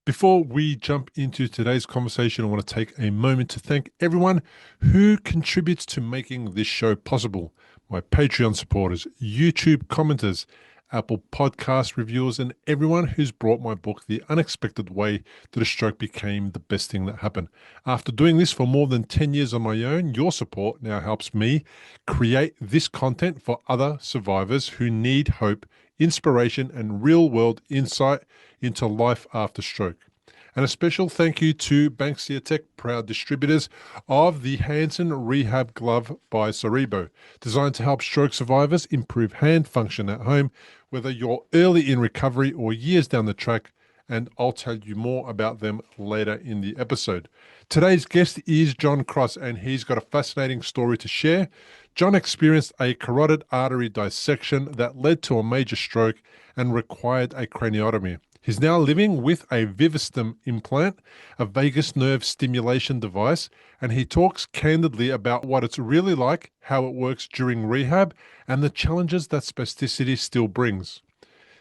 Before we jump into today's conversation, I want to take a moment to thank everyone who contributes to making this show possible. My Patreon supporters, YouTube commenters, Apple Podcast reviewers, and everyone who's brought my book, The Unexpected Way That a Stroke Became the Best Thing That Happened. After doing this for more than 10 years on my own, your support now helps me create this content for other survivors who need hope, inspiration, and real world insight into life after stroke. And a special thank you to Banksia Tech, proud distributors of the Hansen Rehab Glove by Cerebo, designed to help stroke survivors improve hand function at home, whether you're early in recovery or years down the track. And I'll tell you more about them later in the episode. Today's guest is John Cross, and he's got a fascinating story to share. John experienced a carotid artery dissection that led to a major stroke and required a craniotomy. He's now living with a Vivistim implant, a vagus nerve stimulation device, and he talks candidly about what it's really like, how it works during rehab, and the challenges that spasticity still brings.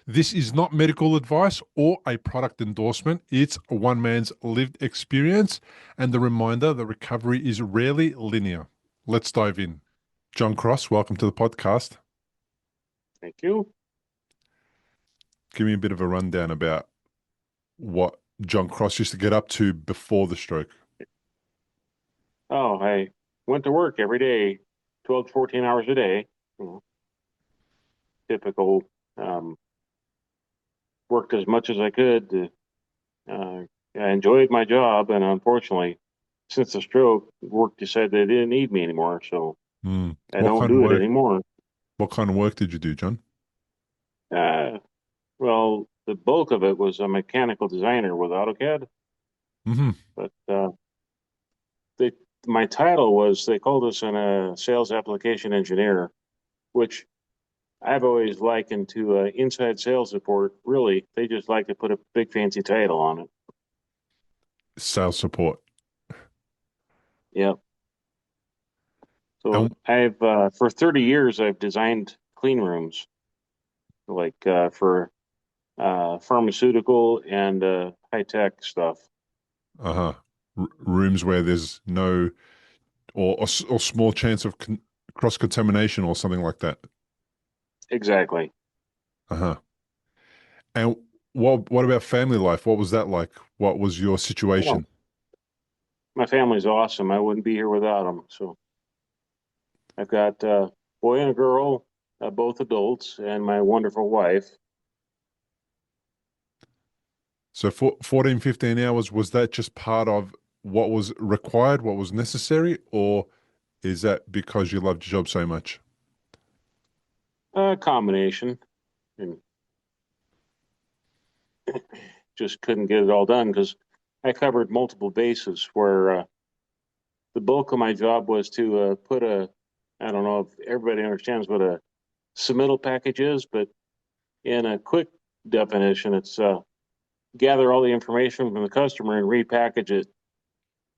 This is not medical advice or a product endorsement. It's one man's lived experience and the reminder that recovery is rarely linear. Let's dive in. John Cross, welcome to the podcast. Thank you. Give me a bit of a rundown about what John Cross used to get up to before the stroke. Oh, I went to work every day, 12 to 14 hours a day. You know, typical. Um, Worked as much as I could. I enjoyed my job, and unfortunately, since the stroke, work decided they didn't need me anymore, so I What don't kind of do it work? anymore. What kind of work did you do, John? Uh, well, the bulk of it was a mechanical designer with AutoCAD, Mm-hmm. but they, my title was they called us a sales application engineer, which I've always likened to inside sales support. Really, they just like to put a big fancy title on it. Sales support. Yep. So And I've for 30 years I've designed clean rooms, like for pharmaceutical and high tech stuff. uh-huh. Rooms where there's no or small chance of cross contamination or something like that. Exactly. Uh-huh. And what about family life? What was that like? What was your Well, situation? my family's awesome. I wouldn't be here without them. So I've got a boy and a girl, both adults, and my wonderful wife. So for 14, 15 hours, was that just part of what was required, what was necessary, or is that because you loved your job so much? A combination, and just couldn't get it all done because I covered multiple bases where the bulk of my job was to put a, I don't know if everybody understands what a submittal package is, but in a quick definition, it's gather all the information from the customer and repackage it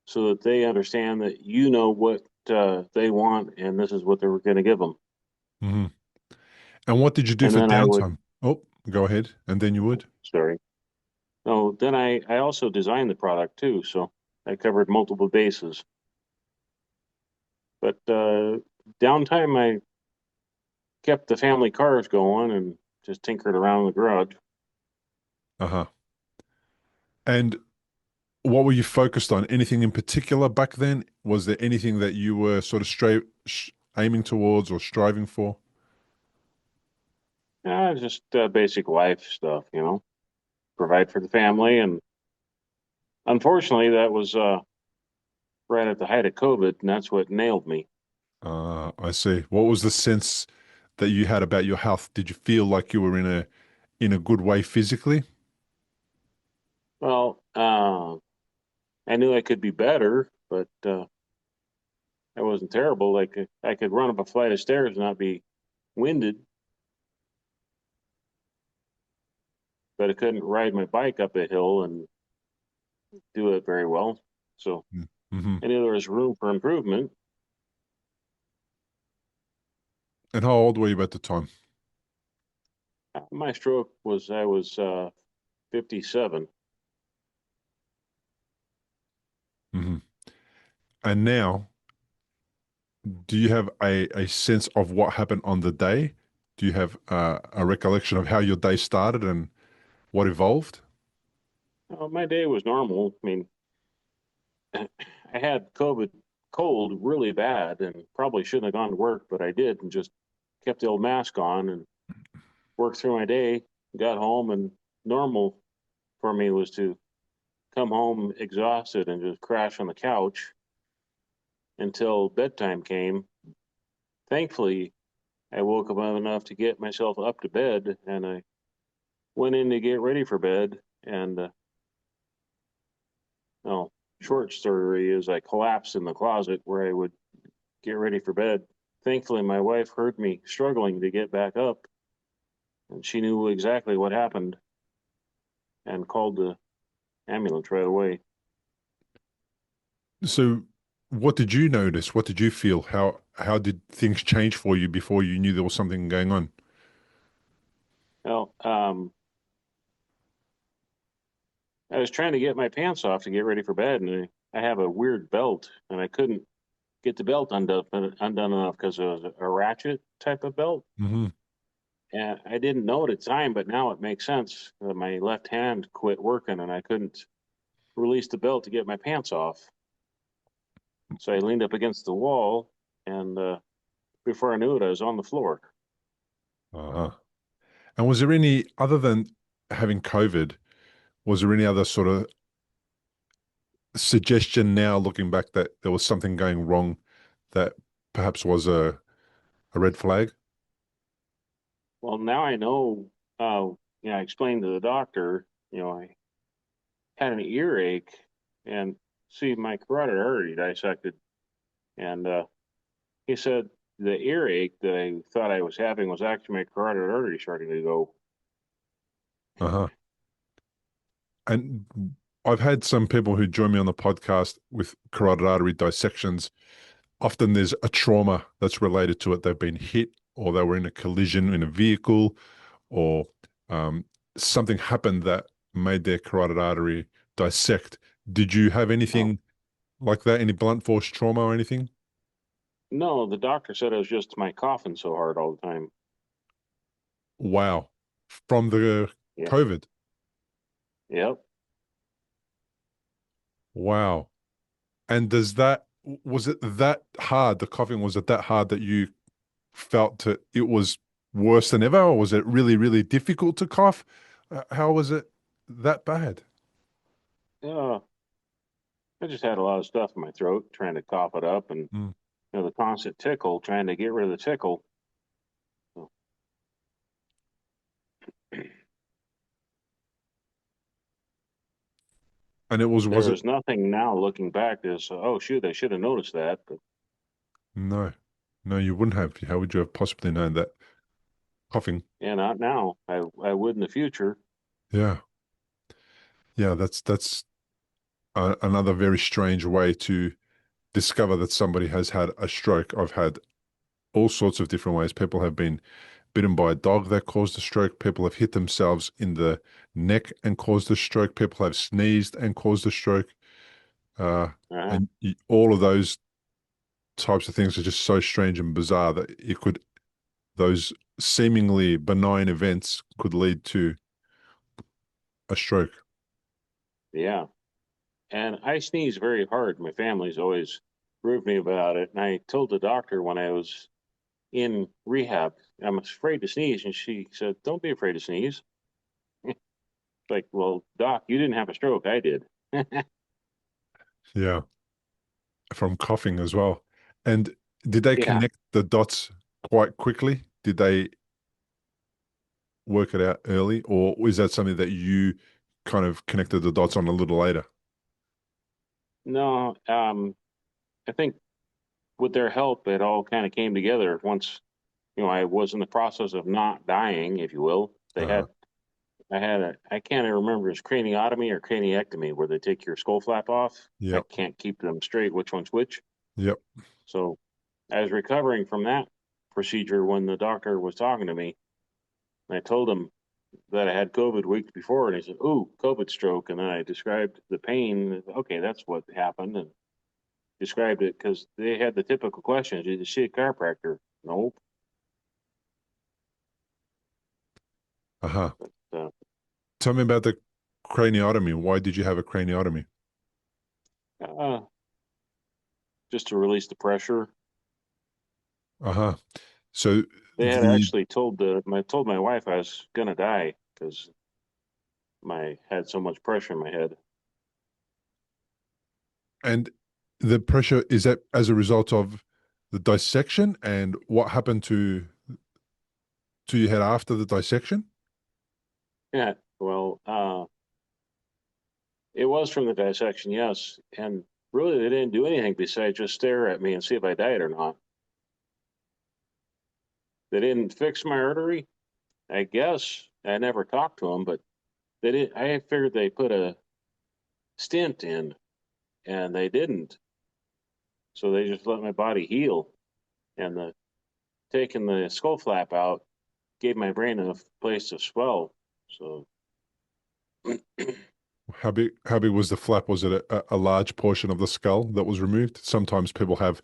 so that they understand that you know what they want and this is what they were going to give them. Hmm. And what did you do And for then I would, downtime? Oh, go ahead. And then you would. sorry. No, then I also designed the product too. So I covered multiple bases. But downtime, I kept the family cars going and just tinkered around in the garage. Uh-huh. And what were you focused on? Anything in particular back then? Was there anything that you were sort of aiming towards or striving for? Just basic life stuff, provide for the family. And unfortunately, that was right at the height of COVID, and that's what nailed me. I see. What was the sense that you had about your health? Did you feel like you were in a good way physically? Well, I knew I could be better, but I wasn't terrible. Like I could run up a flight of stairs and not be winded, but I couldn't ride my bike up a hill and do it very well. So Mm-hmm. I knew there was room for improvement. And how old were you at the time? My stroke was I was 57. And now, do you have a sense of what happened on the day? Do you have a recollection of how your day started and what evolved? My day was normal. I mean, I had COVID cold really bad and probably shouldn't have gone to work, but I did and just kept the old mask on and worked through my day, got home, and normal for me was to come home exhausted and just crash on the couch until bedtime came. Thankfully, I woke up enough to get myself up to bed and I went in to get ready for bed. And, well, short story is I collapsed in the closet where I would get ready for bed. Thankfully, my wife heard me struggling to get back up and she knew exactly what happened and called the ambulance right away. So, what did you notice? What did you feel? How did things change for you before you knew there was something going on? Well, I was trying to get my pants off to get ready for bed, and I have a weird belt, and I couldn't get the belt undone enough because it was a ratchet type of belt. Hmm. And I didn't know at the time, but now it makes sense. My left hand quit working, and I couldn't release the belt to get my pants off. So I leaned up against the wall, and before I knew it, I was on the floor. Uh-huh. And was there any, other than having COVID, was there any other sort of suggestion now looking back that there was something going wrong that perhaps was a red flag? Well, now I know. I explained to the doctor, I had an earache, and see my carotid artery dissected, and he said the earache that I thought I was having was actually my carotid artery starting to go. Uh-huh. And I've had some people who join me on the podcast with carotid artery dissections. Often there's a trauma that's related to it. They've been hit or they were in a collision in a vehicle or um, something happened that made their carotid artery dissect. Did you have Oh, anything like that? Any blunt force trauma or anything? no, the doctor said it was just my coughing so hard all the time. Wow. From the Yeah, COVID. yep. Wow. And was it that hard? The coughing, was it that hard that you felt it was worse than ever, or was it really, really difficult to cough? How was it that bad? Uh, I just had a lot of stuff in my throat trying to cough it up, and Mm. the constant tickle, trying to get rid of the tickle. So, And it was there it? was nothing now looking back that's, oh shoot, I should have noticed that. But No, no, you wouldn't have. How would you have possibly known that coughing? yeah, not now. I would in the future. Yeah, yeah, that's another very strange way to discover that somebody has had a stroke. I've had all sorts of different ways. People have been bitten by a dog that caused a stroke. People have hit themselves in the neck and caused a stroke. People have sneezed and caused a stroke. Uh, Uh-huh. and all of those types of things are just so strange and bizarre that those seemingly benign events could lead to a stroke. Yeah. And I sneeze very hard. My family's always proved me about it. And I told the doctor when I was in rehab, I'm afraid to sneeze. And she said, don't be afraid to sneeze. Like, well, doc, you didn't have a stroke. I did. Yeah, from coughing as well. And did they Yeah. connect the dots quite quickly? Did they work it out early, or is that something that you kind of connected the dots on a little later? No, I think with their help, it all kind of came together once, I was in the process of not dying, if you will. Uh-huh. I can't even remember if it's craniotomy or craniectomy where they take your skull flap off. I Yep. can't keep them straight, which one's which. Yep. So I was recovering from that procedure when the doctor was talking to me. And I told him that I had COVID weeks before, and he said, "Ooh, COVID stroke." And then I described the pain. Okay, that's what happened. And described it because they had the typical questions. Did you see a chiropractor? Nope. Uh-huh. Uh, Tell me about the craniotomy. Why did you have a craniotomy? uh, just to release the pressure. Uh-huh. So They had the actually told my wife I was gonna die because my had so much pressure in my head. and the pressure, is that as a result of the dissection, and what happened to your head after the dissection? Yeah, well, it was from the dissection, yes, and really they didn't do anything besides just stare at me and see if I died or not. They didn't fix my artery. I guess I never talked to them, but they did. I figured they put a stent in, and they didn't. So they just let my body heal, and the taking the skull flap out gave my brain enough place to swell. So How big was the flap? Was it a large portion of the skull that was removed? Sometimes people have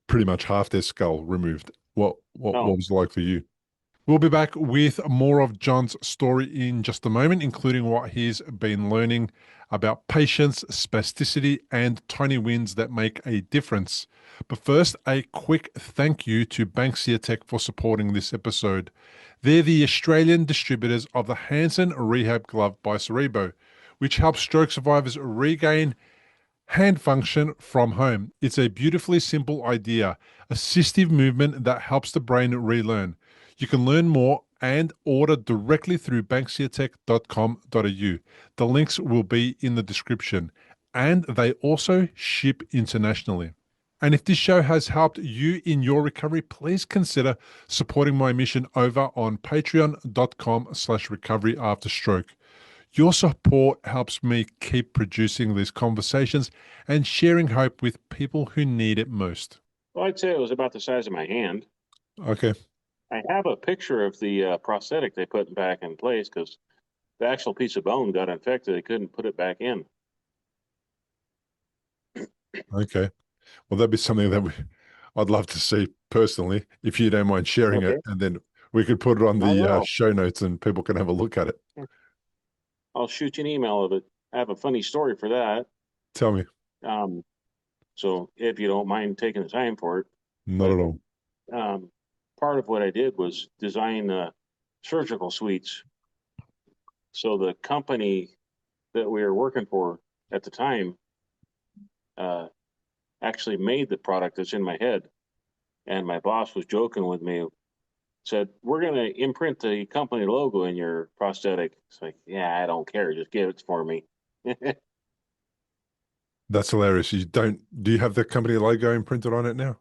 pretty much half their skull removed. What no, was it like for you? We'll be back with more of John's story in just a moment, including what he's been learning about patience, spasticity, and tiny wins that make a difference. But first, a quick thank you to Banksia Tech for supporting this episode. They're the Australian distributors of the Hansen Rehab Glove by Cerebo, which helps stroke survivors regain hand function from home. It's a beautifully simple idea, assistive movement that helps the brain relearn. You can learn more and order directly through banksiatech.com.au. The links will be in the description, and they also ship internationally. And if this show has helped you in your recovery, please consider supporting my mission over on patreon.com/recovery after stroke. Your support helps me keep producing these conversations and sharing hope with people who need it most. well, I'd say it was about the size of my hand. Okay, I have a picture of the prosthetic they put back in place because the actual piece of bone got infected. They couldn't put it back in. okay. Well, that'd be something that I'd love to see personally, if you don't mind sharing it, Okay, and then we could put it on not the at all. show notes and people can have a look at it. I'll shoot you an email of it. I have a funny story for that. Tell me. Um, so if you don't mind taking the time for it, Not but at all. um, part of what I did was design surgical suites. So the company that we were working for at the time uh, actually made the product that's in my head. And my boss was joking with me, said, "We're going to imprint the company logo in your prosthetic." It's like, yeah, I don't care. Just give it for me. That's hilarious. Do you have the company logo imprinted on it now?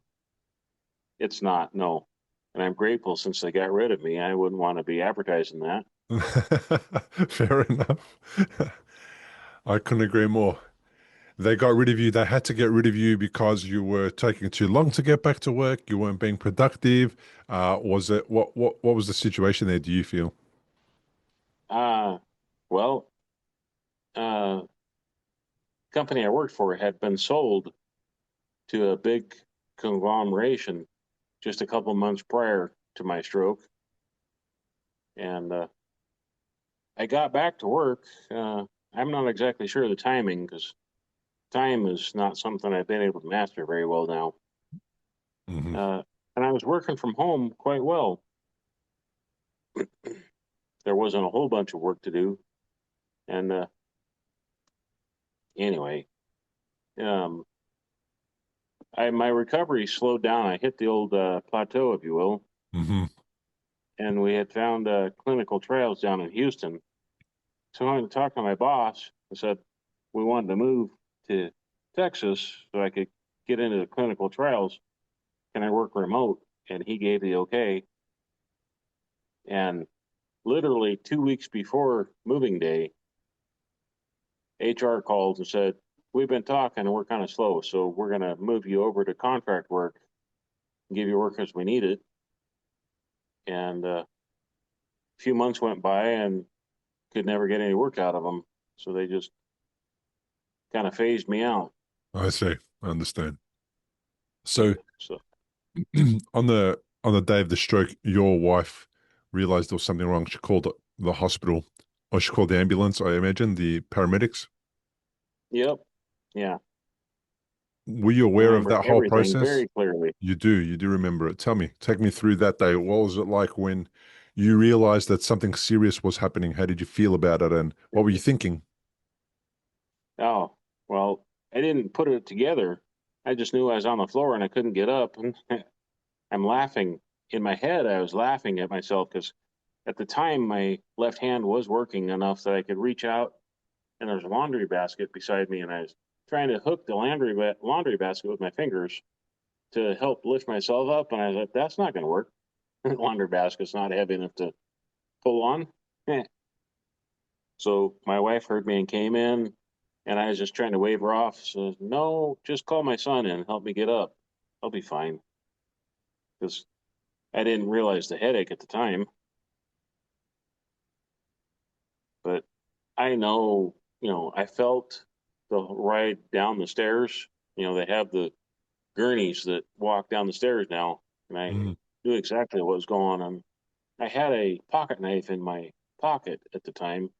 It's not, no. And I'm grateful since they got rid of me. I wouldn't want to be advertising that. Fair enough. I couldn't agree more. They got rid of you. They had to get rid of you because you were taking too long to get back to work. You weren't being productive. Was it what was the situation there, do you feel? Uh, well, uh, company I worked for had been sold to a big conglomeration just a couple months prior to my stroke. And I got back to work. I'm not exactly sure of the timing because time is not something I've been able to master very well now. Hmm. And I was working from home quite well. There wasn't a whole bunch of work to do. And anyway, um, my recovery slowed down. I hit the old plateau, if you will. Hmm. And we had found clinical trials down in Houston. So I went to talk to my boss. I said we wanted to move to Texas so I could get into the clinical trials. Can I work remote? And he gave the okay. And literally 2 weeks before moving day, HR called and said, "We've been talking and we're kind of slow. So we're going to move you over to contract work and give you work as we need it." And a few months went by and could never get any work out of them. So they just kind of phased me out. I see. I understand. So So on the day of the stroke, your wife realized there was something wrong. She called the hospital, or she called the ambulance, I imagine, the paramedics. yep, yeah, Were you I aware of remember that whole everything process? very clearly. You do remember it. Tell me, take me through that day. What was it like when you realized that something serious was happening? How did you feel about it, and what were you thinking? Oh, well, I didn't put it together. I just knew I was on the floor and I couldn't get up. And I'm laughing in my head. I was laughing at myself because at the time my left hand was working enough that I could reach out and there's a laundry basket beside me, and I was trying to hook the laundry basket with my fingers to help lift myself up. And I thought, that's not going to work. The laundry basket's not heavy enough to pull on. So my wife heard me and came in, and I was just trying to wave her off. So, no, just call my son in and help me get up. I'll be fine. Because I didn't realize the headache at the time. But I know, I felt the ride down the stairs. They have the gurneys that walk down the stairs now, and I Mhm. knew exactly what was going on. I had a pocket knife in my pocket at the time,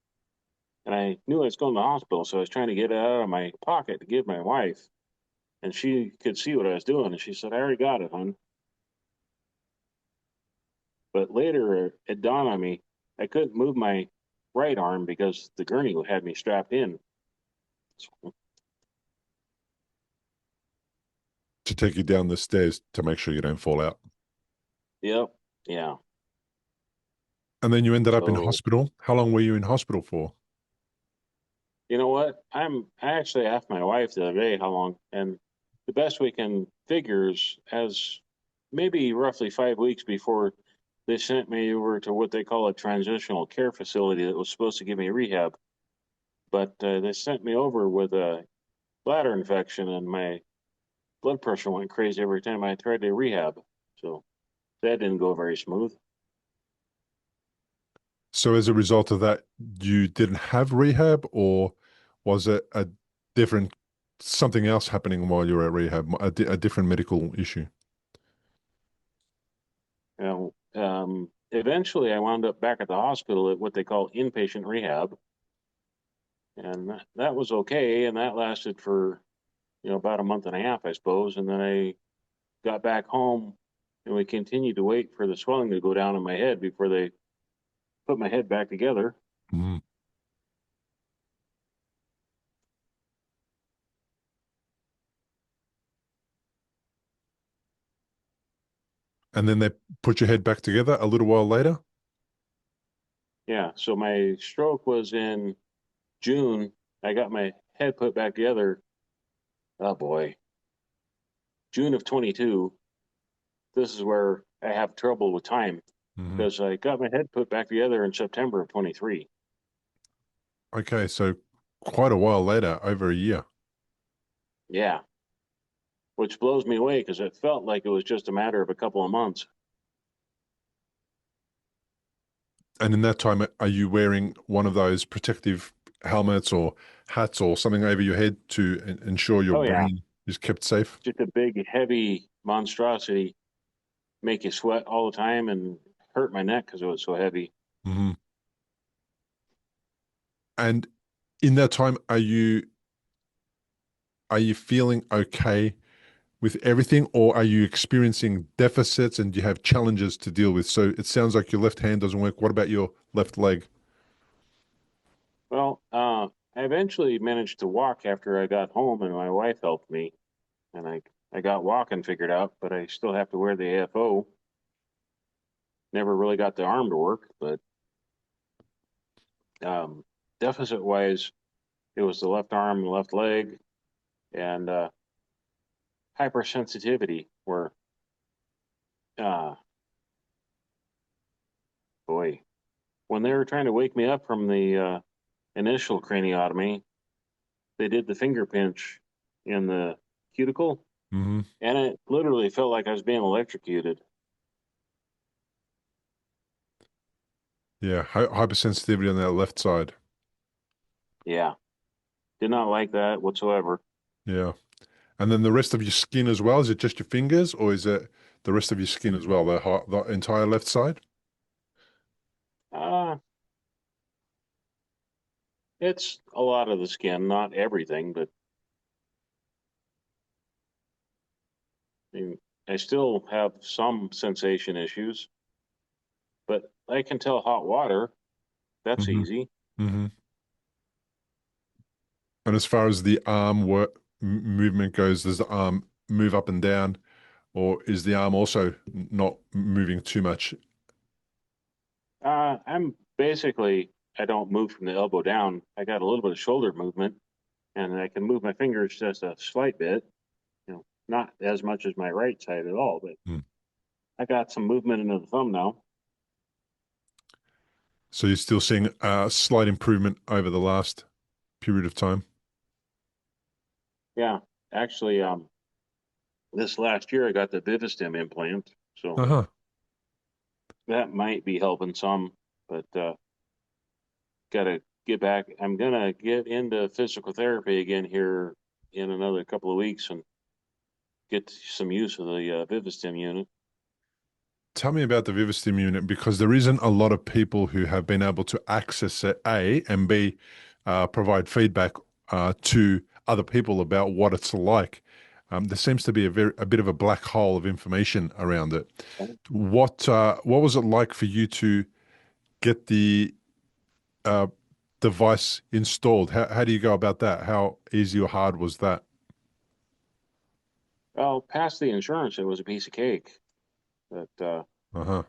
and I knew I was going to the hospital, so I was trying to get it out of my pocket to give my wife, and she could see what I was doing, and she said, "I already got it, hon." But later, it dawned on me I couldn't move my right arm because the gurney had me strapped in. So, To take you down the stairs to make sure you don't fall out. yep, yeah. And then you ended up in So hospital. How long were you in hospital for? you know what? I actually asked my wife the other day how long, and the best we can figure is as maybe roughly 5 weeks before they sent me over to what they call a transitional care facility that was supposed to give me rehab. But they sent me over with a bladder infection, and my blood pressure went crazy every time I tried to rehab. So that didn't go very smooth. So as a result of that, you didn't have rehab, or was it a different something else happening while you were at rehab, a different medical issue? Eventually, I wound up back at the hospital at what they call inpatient rehab, and that was okay, and that lasted for about a month and a half, I suppose. And then I got back home, and we continued to wait for the swelling to go down in my head before they put my head back together. Mhm. And then they put your head back together a little while later. Yeah, so my stroke was in June. I got my head put back together. Oh boy, June of 22. This is where I have trouble with time Hmm. because I got my head put back together in September of 23. Okay, so quite a while later, over a year. Yeah, which blows me away because it felt like it was just a matter of a couple of months. And in that time, are you wearing one of those protective helmets or hats or something over your head to ensure your Oh yeah, brain is kept safe? just a big, heavy monstrosity make you sweat all the time and hurt my neck because it was so heavy. Hmm. And in that time, are you feeling okay with everything, or are you experiencing deficits and you have challenges to deal with? So it sounds like your left hand doesn't work. What about your left leg? Well, I eventually managed to walk after I got home, and my wife helped me, and I got walking figured out, but I still have to wear the AFO. Never really got the arm to work, but um, deficit wise, it was the left arm, the left leg, and hypersensitivity. Where uh, boy, when they were trying to wake me up from the initial craniotomy, they did the finger pinch in the cuticle, Hmm. and it literally felt like I was being electrocuted. Yeah, hypersensitivity on that left side. Yeah, did not like that whatsoever. Yeah. And then the rest of your skin as well? Is it just your fingers, or is it the rest of your skin as well, the entire left side? Uh, it's a lot of the skin, not everything, but I mean, I still have some sensation issues, but I can tell hot water. That's Hmm. easy. Hmm. And as far as the arm work movement goes, does the arm move up and down, or is the arm also not moving too much? I'm basically, I don't move from the elbow down. I got a little bit of shoulder movement, and I can move my fingers just a slight bit, not as much as my right side at all, but Hmm. I got some movement into the thumb now. So you're still seeing a slight improvement over the last period of time? Yeah, actually, this last year I got the Vivistim implant, so Uh-huh. that might be helping some, but gotta get back. I'm gonna get into physical therapy again here in another couple of weeks and get some use of the Vivistim unit. Tell me about the Vivistim unit because there isn't a lot of people who have been able to access it, A, and B, provide feedback to other people about what it's like. There seems to be a bit of a black hole of information around it. What was it like for you to get the uh, device installed? How do you go about that? How easy or hard was that? Well, past the insurance, it was a piece of cake. But Uh-huh.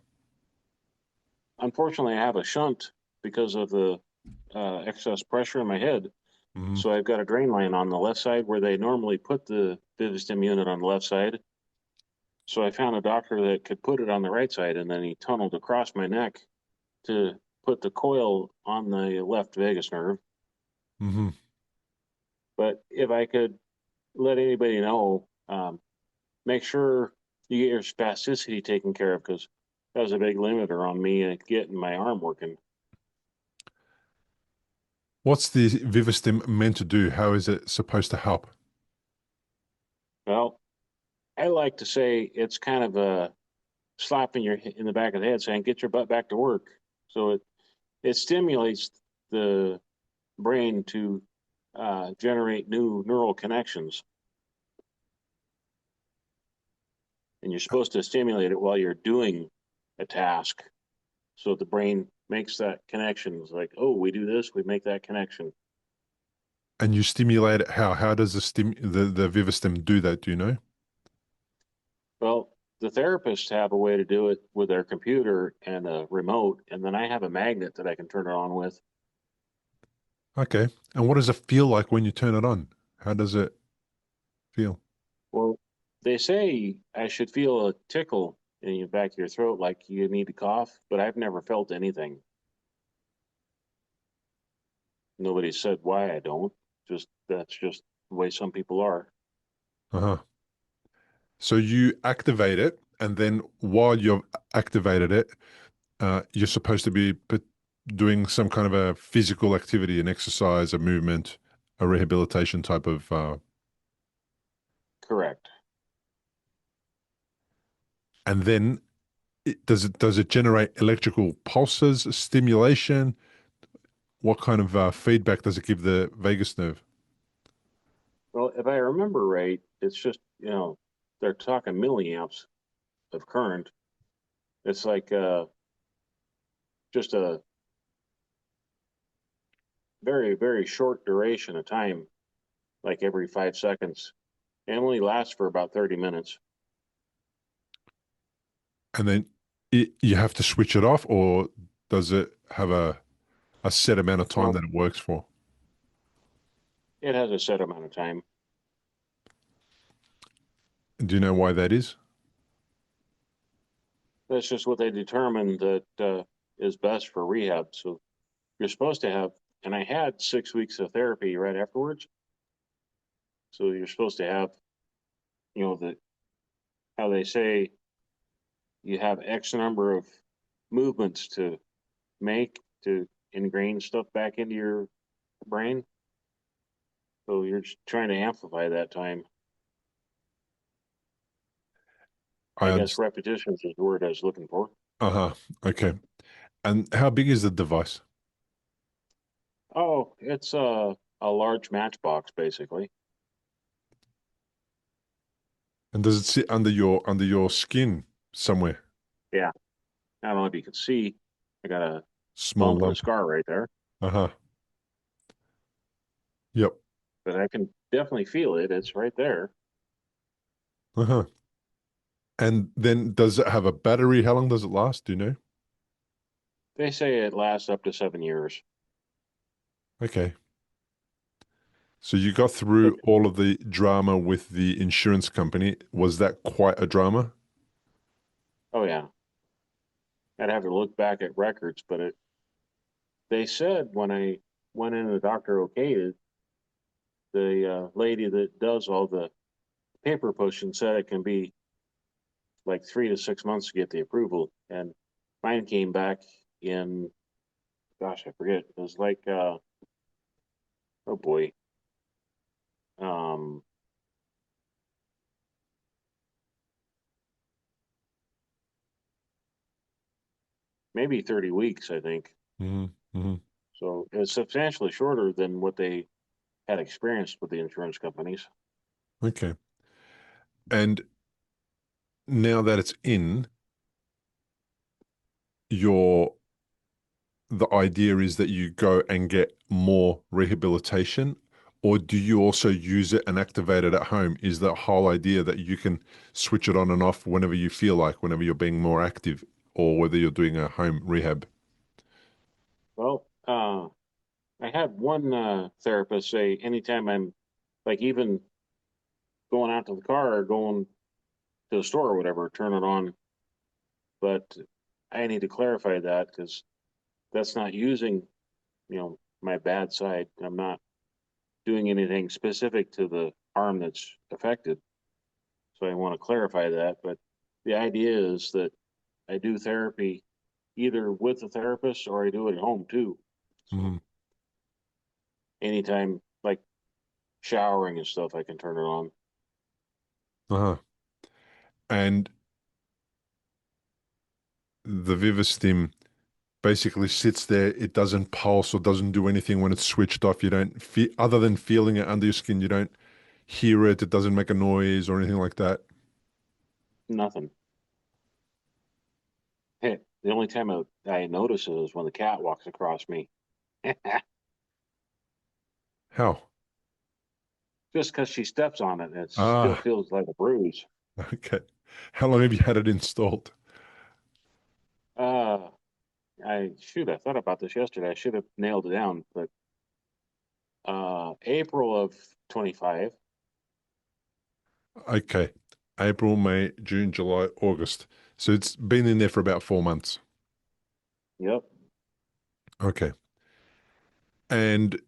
unfortunately, I have a shunt because of the excess pressure in my head. Hmm. So I've got a drain line on the left side where they normally put the Vivistim unit on the left side. So I found a doctor that could put it on the right side, and then he tunneled across my neck to put the coil on the left vagus nerve. Hmm. But if I could let anybody know, make sure you get your spasticity taken care of because that was a big limiter on me getting my arm working. What's the Vivistim meant to do? How is it supposed to help? Well, I like to say it's kind of a slap in the back of the head saying, get your butt back to work. So it stimulates the brain to generate new neural connections. And you're supposed to stimulate it while you're doing a task. So the brain makes that connection. It's like, oh, we do this, we make that connection. And you stimulate it how? How does the Vivistim do that? Do you know? Well, the therapists have a way to do it with their computer and a remote, and then I have a magnet that I can turn it on with. Okay. And what does it feel like when you turn it on? How does it feel? Well, they say I should feel a tickle in the back of your throat like you need to cough, but I've never felt anything. Nobody said why I don't. Just that's just the way some people are. Uh-huh. So you activate it, and then while you've activated it, you're supposed to be doing some kind of a physical activity, an exercise, a movement, a rehabilitation type of. Correct. And then does it generate electrical pulses, stimulation? What kind of feedback does it give the vagus nerve? Well, if I remember right, it's just, they're talking milliamps of current. It's like just a very, very short duration of time, like every 5 seconds. It only lasts for about 30 minutes. And then you have to switch it off, or does it have a set amount of time Well, that it works for? it has a set amount of time. Do you know why that is? That's just what they determined that is best for rehab. So you're supposed to have, and I had 6 weeks of therapy right afterwards. So you're supposed to have, the how they say you have X number of movements to make to ingrain stuff back into your brain. So you're just trying to amplify that time. I I guess understand. repetitions is the word I was looking for. Uh-huh. Okay. And how big is the device? Oh, it's a large matchbox, basically. And does it sit under your skin somewhere? Yeah. I don't know if you can see. I got a Small bump and a lump. scar right there, Uh-huh. Yep. but I can definitely feel it. It's right there. Uh-huh. And then does it have a battery? How long does it last? Do you know? They say it lasts up to 7 years. Okay. So you got But through all of the drama with the insurance company. Was that quite a drama? oh yeah, I'd have to look back at records, but they said when I went in, the doctor okayed it. The lady that does all the paper pushing said it can be like 3 to 6 months to get the approval, and mine came back in, gosh, I forget. It was like, oh boy, um, maybe 30 weeks, I think. Hmm. Hmm. So it's substantially shorter than what they had experienced with the insurance companies. Okay. And now that it's in, your the idea is that you go and get more rehabilitation, or do you also use it and activate it at home? Is the whole idea that you can switch it on and off whenever you feel like, whenever you're being more active, or whether you're doing a home rehab? Well, I had one therapist say anytime I'm like even going out to the car or going to the store or whatever, turn it on. But I need to clarify that because that's not using, my bad side. I'm not doing anything specific to the arm that's affected. So I want to clarify that. But the idea is that I do therapy either with a therapist or I do it at home too. So Hmm. anytime, like showering and stuff, I can turn it on. Uh-huh. And the Vivistim basically sits there. It doesn't pulse or doesn't do anything when it's switched off. You don't feel, other than feeling it under your skin, you don't hear it. It doesn't make a noise or anything like that. Nothing. Hey, the only time I notice it is when the cat walks across me. How? Just because she steps on it, it still Ah, feels like a bruise. okay. How long have you had it installed? Uh, I thought about this yesterday. I should have nailed it down, but April of 25. Okay. April, May, June, July, August. So it's been in there for about 4 months. Yep. Okay. And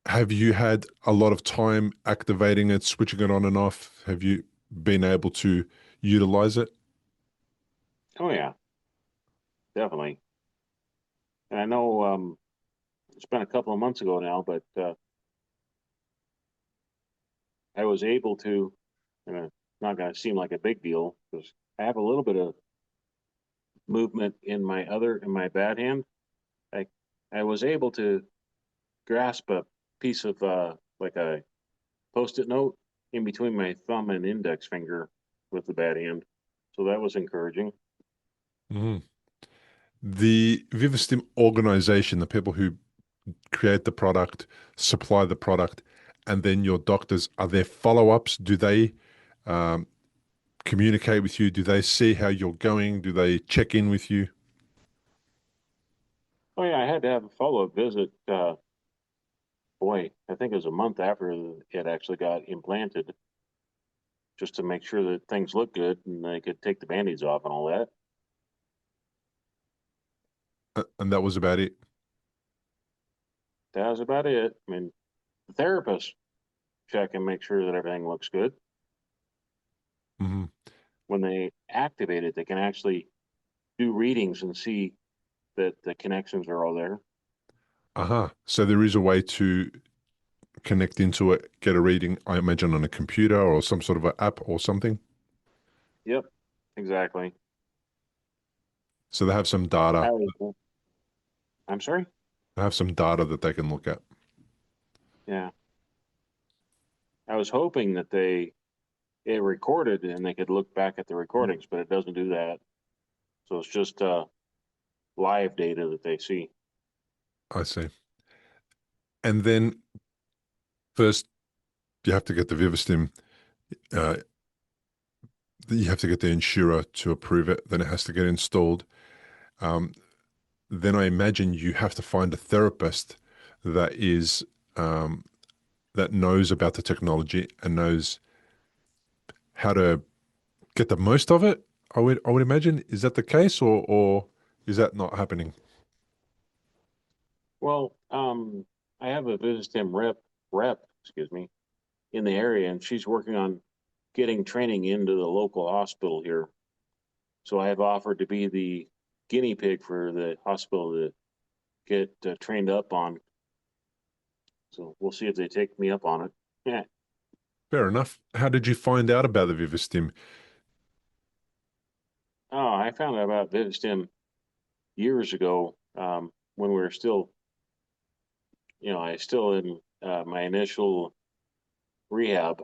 have you had a lot of time activating it, switching it on and off? Have you been able to utilize it? Oh yeah, definitely. And I know it's been a couple of months ago now, but I was able to, and it's not going to seem like a big deal because I have a little bit of movement in my bad hand. I I was able to grasp a piece of like a post-it note in between my thumb and index finger with the bad hand. So that was encouraging. Mhm. The Vivistim organization, the people who create the product, supply the product, and then your doctors, are there follow-ups? Do they um, communicate with you? Do they see how you're going? Do they check in with you? Oh yeah, I had to have a follow-up visit. Boy, I think it was a month after it actually got implanted, just to make sure that things look good and they could take the band-aids off and all that. And that was about it. That was about it. I mean, the therapist check and make sure that everything looks good. Hmm. When they activate it, they can actually do readings and see that the connections are all there. Uh-huh. So there is a way to connect into it, get a reading, I imagine on a computer or some sort of an app or something. Yep. exactly. So they have some data. I was, I'm sorry. They have some data that they can look at. Yeah, I was hoping that it recorded and they could look back at the recordings, but it doesn't do that. So it's just live data that they see. I see. And then first, you have to get the Vivistim. Uh, you have to get the insurer to approve it. Then it has to get installed. Um, then I imagine you have to find a therapist that is um, that knows about the technology and knows how to get the most of it. I would imagine. Is that the case, or is that not happening? Well, I have a Vivistim excuse me, in the area, and she's working on getting training into the local hospital here. So I have offered to be the guinea pig for the hospital to get trained up on. So we'll see if they take me up on it. Yeah. Fair enough. How did you find out about the Vivistim? Oh, I found out about Vivistim years ago when we were still, I still in my initial rehab.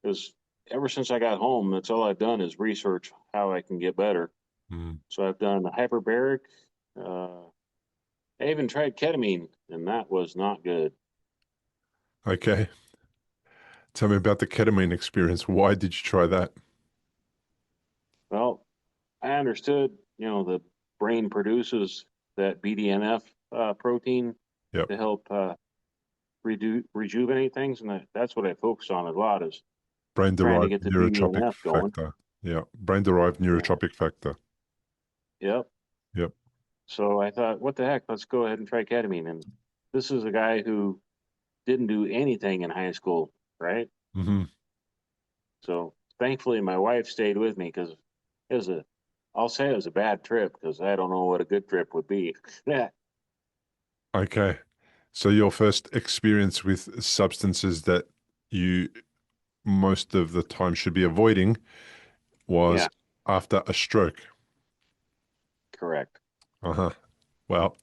It was ever since I got home, that's all I've done is research how I can get better. Mm, So I've done hyperbaric. Uh, I even tried ketamine, and that was not good. okay. Tell me about the ketamine experience. Why did you try that? Well, I understood, the brain produces that BDNF protein Yep. to help rejuvenate things, and that's what I focus on a lot is Brain trying to derived get the neurotropic BDNF going. factor. Yeah. Brain derived Yeah. neurotropic factor. Yep. Yep. So I thought, what the heck? Let's go ahead and try ketamine. And this is a guy who didn't do anything in high school, right? Hmm. So thankfully, my wife stayed with me because it was a, I'll say it was a bad trip because I don't know what a good trip would be. Yeah. Okay. So your first experience with substances that you most of the time should be avoiding was Yeah, after a stroke. correct. Uh-huh. Well,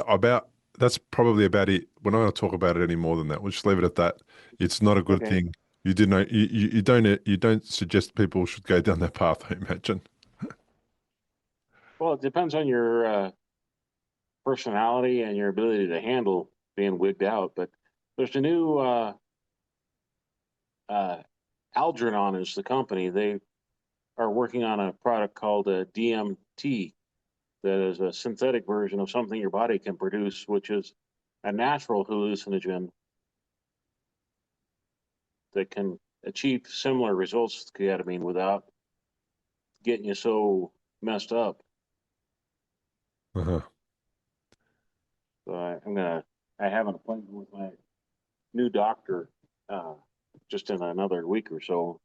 about that's probably about it. We're not going to talk about it any more than that. We'll just leave it at that. It's not a good Okay. thing. You do know you don't suggest people should go down that path, I imagine. Well, it depends on your personality and your ability to handle being wigged out. But there's a new uh, Algernon is the company. They are working on a product called DMT that is a synthetic version of something your body can produce, which is a natural hallucinogen that can achieve similar results to ketamine without getting you so messed up. Uh-huh. So I have an appointment with my new doctor uh, just in another week or so.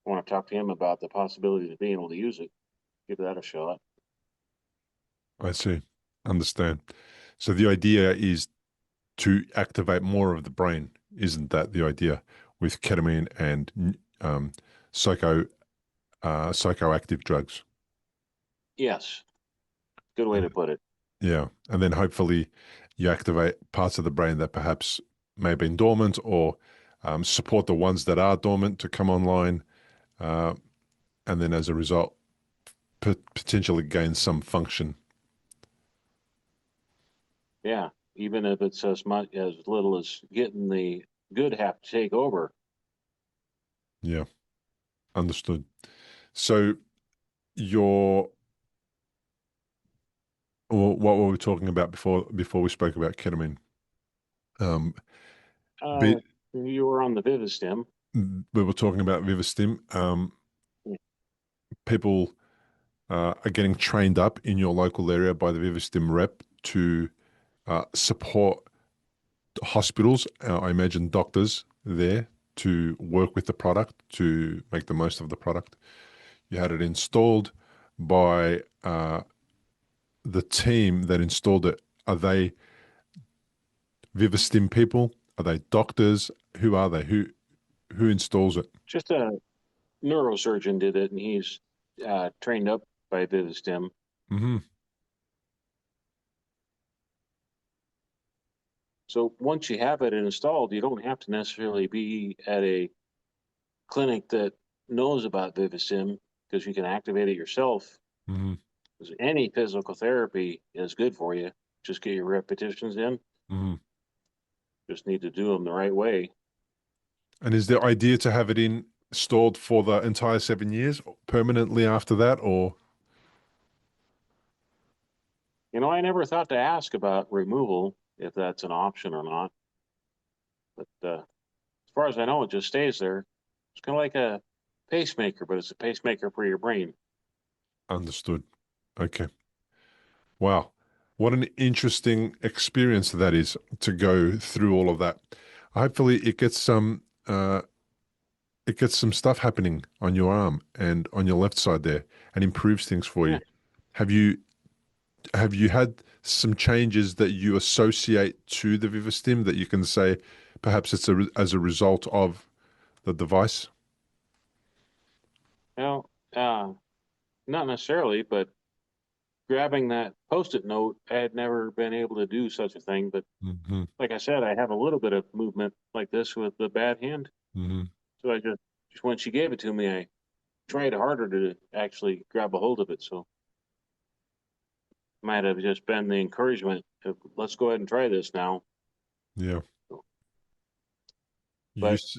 I want to talk to him about the possibility of being able to use it, give that a shot. I see. Understand. So the idea is to activate more of the brain, isn't that the idea with ketamine and psycho psychoactive drugs? Yes, good way to put it. Yeah, and then hopefully you activate parts of the brain that perhaps may have been dormant, or support the ones that are dormant to come online, uh, and then as a result, potentially gain some function. Yeah, even if it's as little as getting the good half to take over. Yeah, understood. So your well, what were we talking about before we spoke about ketamine? Um, Uh, bit, you were on the Vivistim. we were talking about Vivistim. People are getting trained up in your local area by the Vivistim rep to support hospitals, I imagine doctors there to work with the product to make the most of the product. You had it installed by the team that installed it. Are they Vivistim people? Are they doctors? Who are they? Who installs it? Just a neurosurgeon did it, and he's trained up by Vivistim. Mm-hmm. So once you have it installed, you don't have to necessarily be at a clinic that knows about Vivistim because you can activate it yourself. Mm-hmm. 'Cause any physical therapy is good for you. Just get your repetitions in. Mm-hmm. Just need to do them the right way. And is the idea to have it installed for the entire 7 years permanently after that, or? I never thought to ask about removal if that's an option or not. But as far as I know, it just stays there. It's kind of like a pacemaker, but it's a pacemaker for your brain. Understood. Okay. Wow. What an interesting experience that is to go through all of that. Hopefully it gets some stuff happening on your arm and on your left side there and improves things for Yeah. you. Have you have you had some changes that you associate to the Vivistim that you can say perhaps it's as a result of the device? Well, not necessarily, but grabbing that post-it note, I had never been able to do such a thing. But Hmm. like I said, I have a little bit of movement like this with the bad hand. Hmm. So I just when she gave it to me, I tried harder to actually grab a hold of it. So might have just been the encouragement of let's go ahead and try this now. Yeah. So, You but s-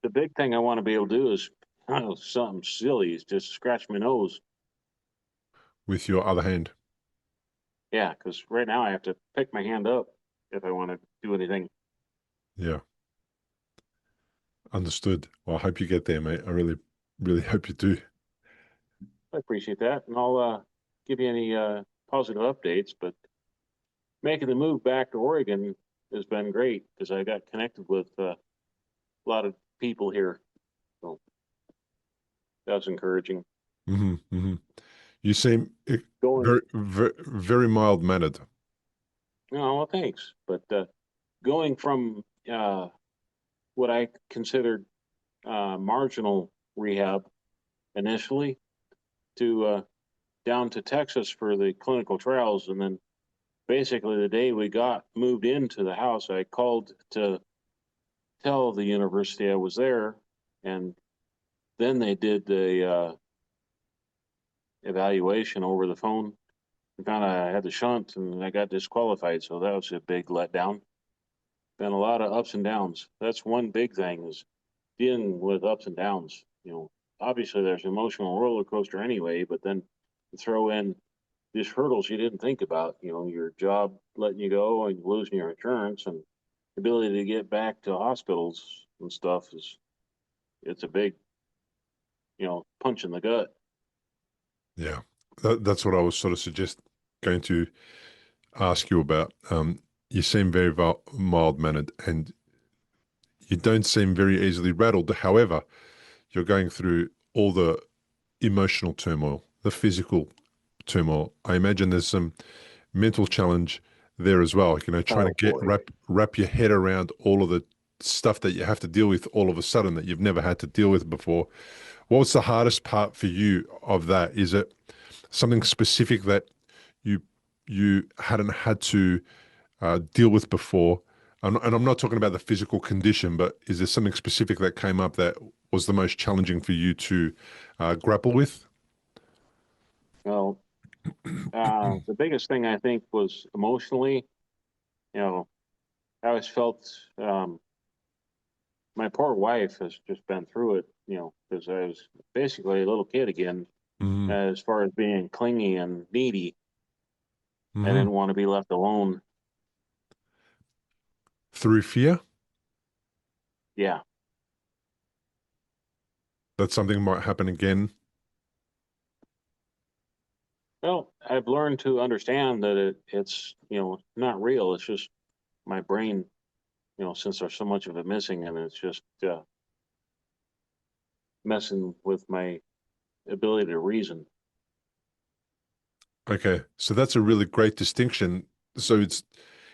the big thing I want to be able to do is I don't know, something silly is just scratch my nose. with your other hand. Yeah, because right now I have to pick my hand up if I want to do anything. Yeah. Understood. Well, I hope you get there, mate. I really, really hope you do. I appreciate that, and I'll give you any positive updates. But making the move back to Oregon has been great because I got connected with a lot of people here, so that's encouraging. Hmm. Hmm. You seem Going, very, very, very mild mannered. well, thanks, but going from what I considered marginal rehab initially to down to Texas for the clinical trials, and then basically the day we got moved into the house, I called to tell the university I was there, and then they did the evaluation over the phone and found I had the shunt and I got disqualified. So that was a big letdown. Been a lot of ups and downs. That's one big thing is dealing with ups and downs. Obviously there's emotional roller coaster anyway, but then you throw in these hurdles you didn't think about. Your job letting you go and losing your insurance and the ability to get back to hospitals and stuff is it's a big punch in the gut. Yeah. That's what I was sort of going to ask you about. You seem very mild mannered and you don't seem very easily rattled. However, you're going through all the emotional turmoil, the physical turmoil. I imagine there's some mental challenge there as well. Trying to Oh get boy. wrap your head around all of the stuff that you have to deal with all of a sudden that you've never had to deal with before. What's the hardest part for you of that? Is it something specific that you you hadn't had to deal with before? And I'm not talking about the physical condition, but is there something specific that came up that was the most challenging for you to grapple with? Well, the biggest thing I think was emotionally, you know, I always felt my poor wife has just been through it, because I was basically a little kid again Mm-hmm. as far as being clingy and needy. I Mm-hmm. didn't want to be left alone. Through fear, Yeah. that something might happen again. Well, I've learned to understand that it's, not real. It's just my brain, since there's so much of it missing and it's just messing with my ability to reason. Okay, so that's a really great distinction. So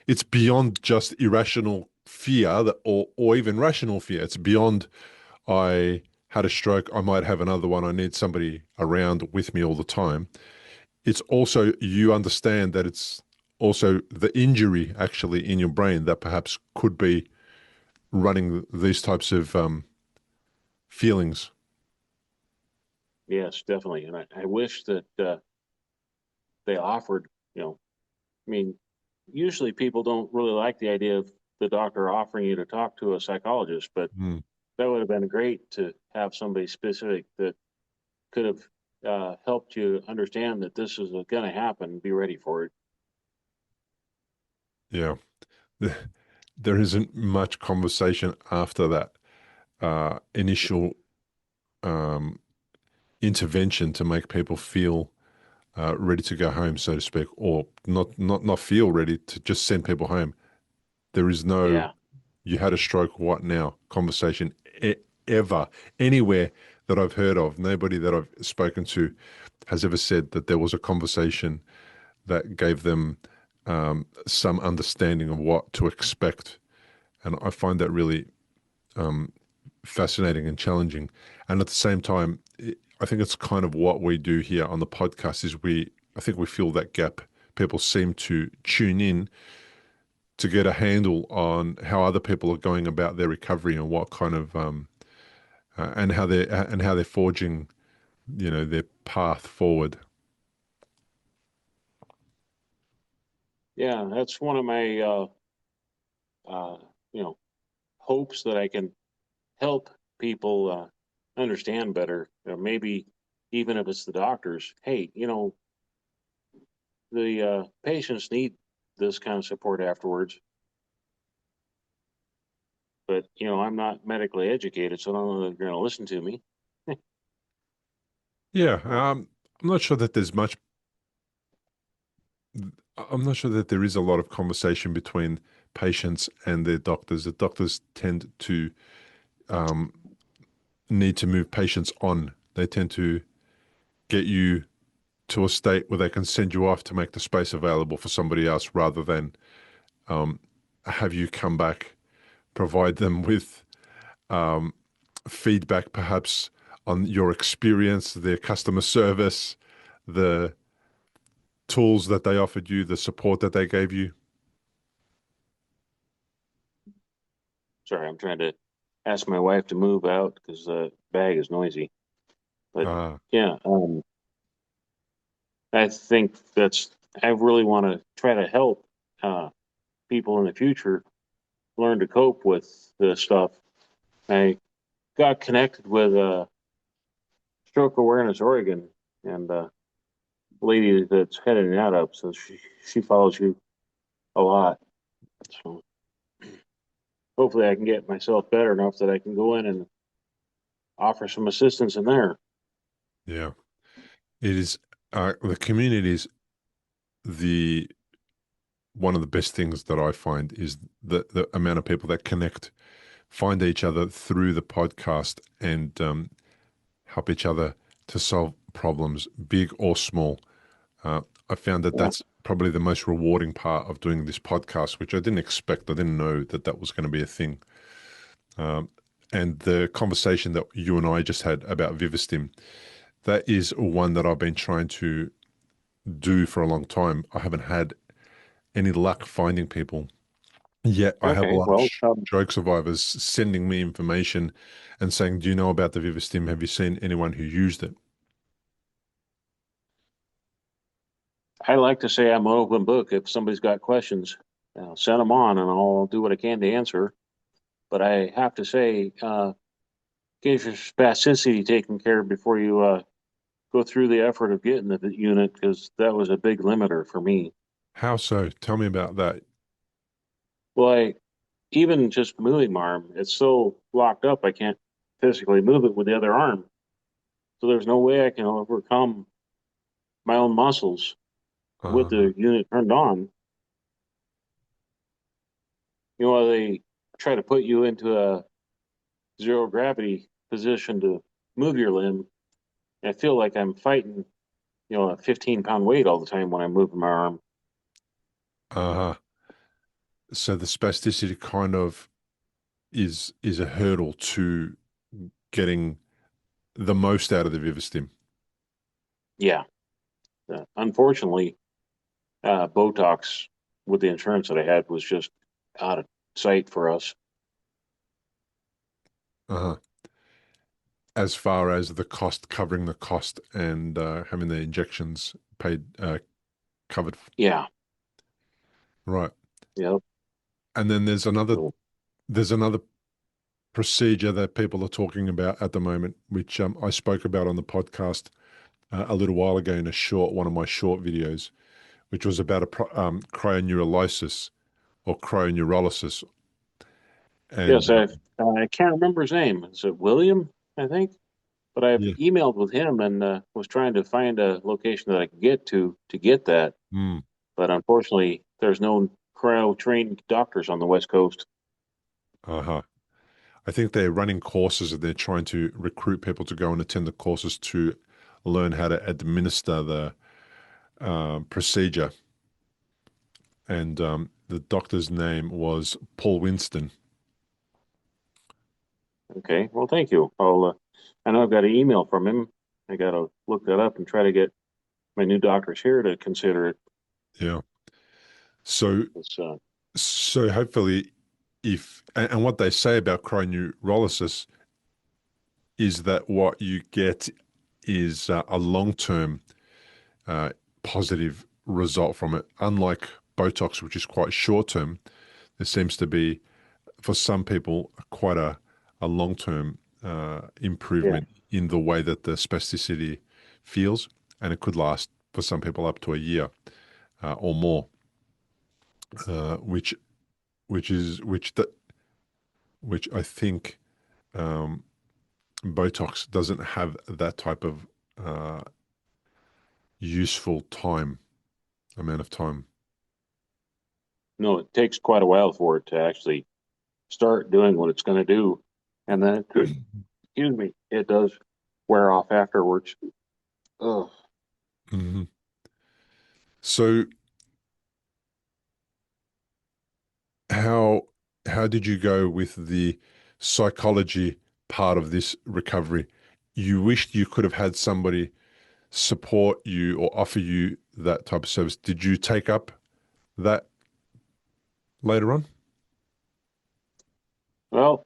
it's beyond just irrational fear that, or even rational fear. It's beyond I had a stroke, I might have another one. I need somebody around with me all the time. It's also, you understand that it's also the injury actually in your brain that perhaps could be running these types of feelings. Yes, definitely. And I wish that they offered, you know, I mean, usually people don't really like the idea of the doctor offering you to talk to a psychologist, but Mm, that would have been great to have somebody specific that could have helped you understand that this is going to happen, be ready for it. yeah. There isn't much conversation after that initial um, intervention to make people feel ready to go home, so to speak, or not feel ready to just send people home. There is no Yeah. "you had a stroke, what now" conversation ever anywhere that I've heard of. Nobody that I've spoken to has ever said that there was a conversation that gave them some understanding of what to expect, and I find that really fascinating and challenging. And at the same time, I think it's kind of what we do here on the podcast is I think we fill that gap. People seem to tune in to get a handle on how other people are going about their recovery and what kind of and how they're forging, their path forward. Yeah. That's one of my, uh, you know, hopes that I can help people understand better. Maybe even if it's the doctors, hey, the patients need this kind of support afterwards. But I'm not medically educated, so I don't know if they're going to listen to me. Yeah, So, I'm not sure that there's much. I'm not sure that there is a lot of conversation between patients and their doctors. The doctors tend to um, need to move patients on. They tend to get you to a state where they can send you off to make the space available for somebody else rather than have you come back, provide them with feedback perhaps on your experience, their customer service, the tools that they offered you, the support that they gave you. sorry, I'm trying to ask my wife to move out because the bag is noisy. But Ah, yeah, I think I really want to try to help uh, people in the future learn to cope with this stuff. I got connected with Stroke Awareness Oregon and lady that's heading that up, so she follows you a lot. So hopefully, I can get myself better enough that I can go in and offer some assistance in there. yeah. It is the community is the one of the best things that I find is the amount of people that connect, find each other through the podcast, and help each other to solve problems, big or small. I found that Yeah, that's probably the most rewarding part of doing this podcast, which I didn't expect. I didn't know that that was going to be a thing. Um, and the conversation that you and I just had about Vivistim, that is one that I've been trying to do for a long time. I haven't had any luck finding people. Yet I have a okay. lot of Well, stroke survivors sending me information and saying, "Do you know about the Vivistim? Have you seen anyone who used it?" I like to say I'm an open book. If somebody's got questions, send them on, and I'll do what I can to answer. But I have to say, get your spasticity taken care of before you go through the effort of getting the unit, because that was a big limiter for me. How so? Tell me about that. Well, even just moving my arm, it's so locked up I can't physically move it with the other arm. So there's no way I can overcome my own muscles with Uh, the unit turned on. They try to put you into a zero gravity position to move your limb. I feel like I'm fighting, a 15-pound weight all the time when I'm moving my arm. uh, so the spasticity kind of is a hurdle to getting the most out of the Vivistim. Yeah. Unfortunately, Botox with the insurance that I had was just out of sight for us. Uh-huh. As far as the cost, covering the cost and having the injections paid, covered. Yeah. Right. Yep. And then So, there's another procedure that people are talking about at the moment, which I spoke about on the podcast a little while ago in one of my short videos, which was about cryoneurolysis or cryoneurolysis. And yes, I can't remember his name. Is it William? I think. But I've yeah, emailed with him and was trying to find a location that I could get to get that. mm, But unfortunately, there's no cryo trained doctors on the West Coast. uh-huh. I think they're running courses and they're trying to recruit people to go and attend the courses to learn how to administer the procedure. And the doctor's name was Paul Winston. Okay, well, thank you. I know I've got an email from him. I got to look that up and try to get my new doctors here to consider it. Yeah. So It's, so hopefully, if and what they say about cryoneurolysis is that what you get is a long-term uh, positive result from it. Unlike Botox, which is quite short-term, there seems to be, for some people, quite a long-term yeah, improvement in the way that the spasticity feels, and it could last for some people up to a year or more, which is which I think um, Botox doesn't have that type of uh, useful amount of time. no, it takes quite a while for it to actually start doing what it's going to do. And then, excuse me, it does wear off afterwards. Oh, Mhm. So how how did you go with the psychology part of this recovery? You wished you could have had somebody support you or offer you that type of service. Did you take up that later on? well,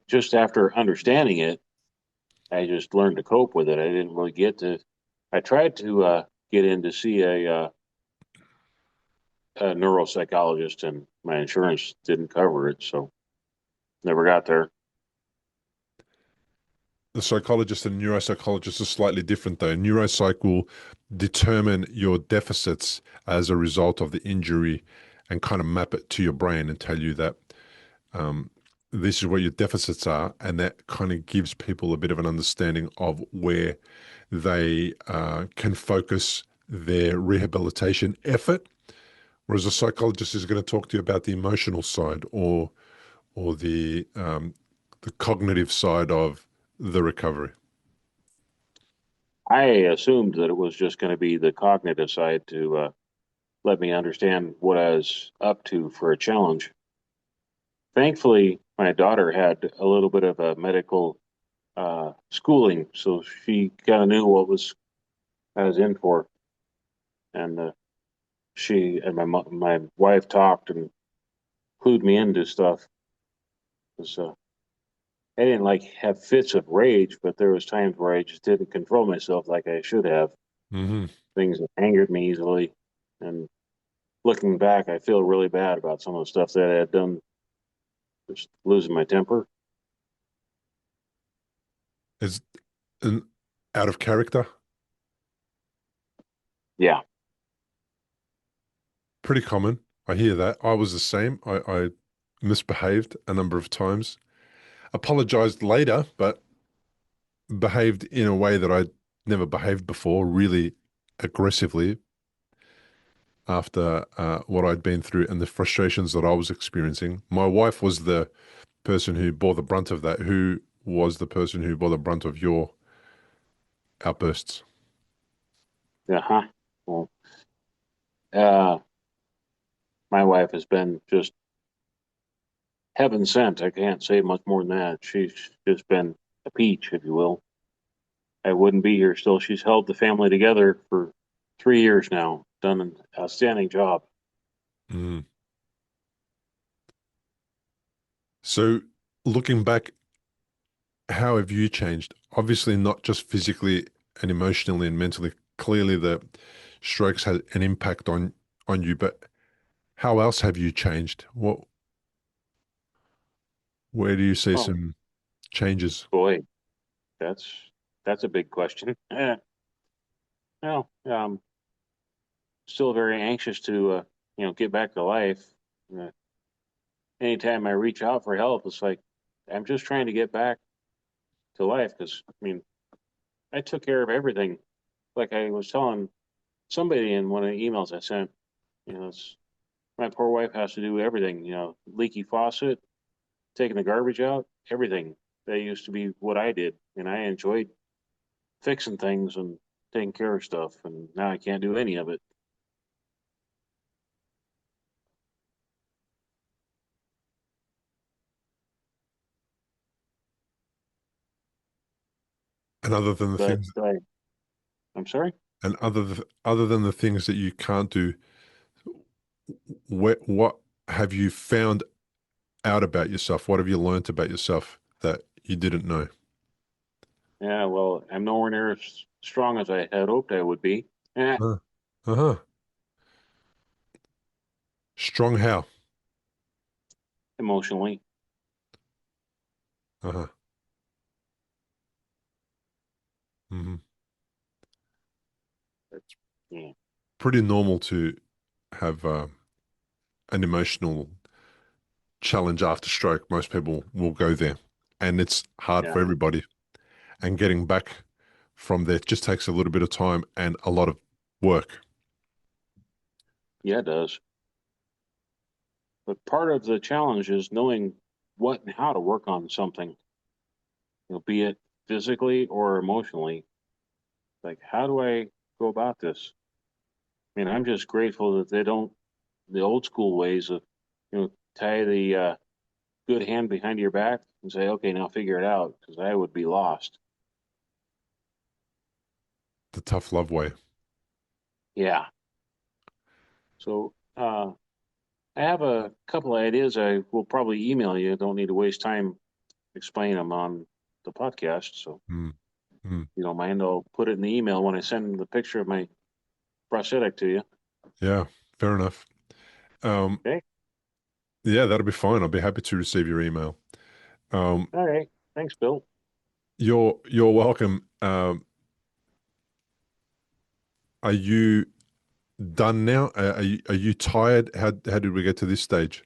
just after understanding it, I just learned to cope with it. I didn't really get to. I tried to get in to see a neuropsychologist, and my insurance didn't cover it, so never got there. The psychologist and neuropsychologist are slightly different, though. Neuropsych will determine your deficits as a result of the injury and kind of map it to your brain and tell you that um, this is what your deficits are. And that kind of gives people a bit of an understanding of where they can focus their rehabilitation effort. Whereas a psychologist is going to talk to you about the emotional side or the cognitive side of the recovery. I assumed that it was just going to be the cognitive side to let me understand what I was up to for a challenge. Thankfully, my daughter had a little bit of a medical schooling, so she kind of knew what was I was in for, and she and my wife talked and clued me into stuff. 'Cause, I didn't like have fits of rage, but there was times where I just didn't control myself like I should have. Hmm. Things that angered me easily, and looking back, I feel really bad about some of the stuff that I had done, just losing my temper. Is an out of character. Yeah, Pretty common. I hear that. I was the same. I misbehaved a number of times. Apologized later, but behaved in a way that I'd never behaved before, really aggressively after what I'd been through and the frustrations that I was experiencing. My wife was the person who bore the brunt of that. Who was the person who bore the brunt of your outbursts? yeah, huh. Well, uh, my wife has been just heaven sent. I can't say much more than that. She's just been a peach, if you will. I wouldn't be here still. She's held the family together for 3 years now, done an outstanding job. Mm. So, looking back, how have you changed? Obviously, not just physically and emotionally and mentally. Clearly, the strokes had an impact on you, but how else have you changed? Where do you see Oh some changes? boy, that's that's a big question. Well, still very anxious to get back to life. Uh, Anytime I reach out for help, it's like I'm just trying to get back to life because I mean I took care of everything. Like I was telling somebody in one of the emails I sent, it's my poor wife has to do everything. Leaky faucet, taking the garbage out, everything. That used to be what I did, and I enjoyed fixing things and taking care of stuff, and now I can't do any of it. And other than the But things, I'm sorry. and other than the things that you can't do, what have you found out about yourself? What have you learned about yourself that you didn't know? Yeah, well, I'm nowhere near as strong as I had hoped I would be. Eh, Uh huh. Strong how? Emotionally. Uh huh. Hmm. But, yeah, Pretty normal to have an emotional challenge after stroke. Most people will go there, and it's hard yeah, for everybody. And getting back from there just takes a little bit of time and a lot of work. yeah, it does. But part of the challenge is knowing what and how to work on something, be it physically or emotionally. Like, how do I go about this? I mean, I'm just grateful that they don't the old school ways of, tie the good hand behind your back and say, okay, now figure it out, because I would be lost. The tough love way. Yeah. So I have a couple of ideas I will probably email you. Don't need to waste time explaining them on the podcast. So Mm, mm. if you don't mind, I'll put it in the email when I send the picture of my prosthetic to you. Yeah, fair enough. Um, Okay. yeah, that'll be fine. I'll be happy to receive your email. Um, All right. Thanks, Bill. you're welcome. Are you done now? Are you tired? How did we get to this stage?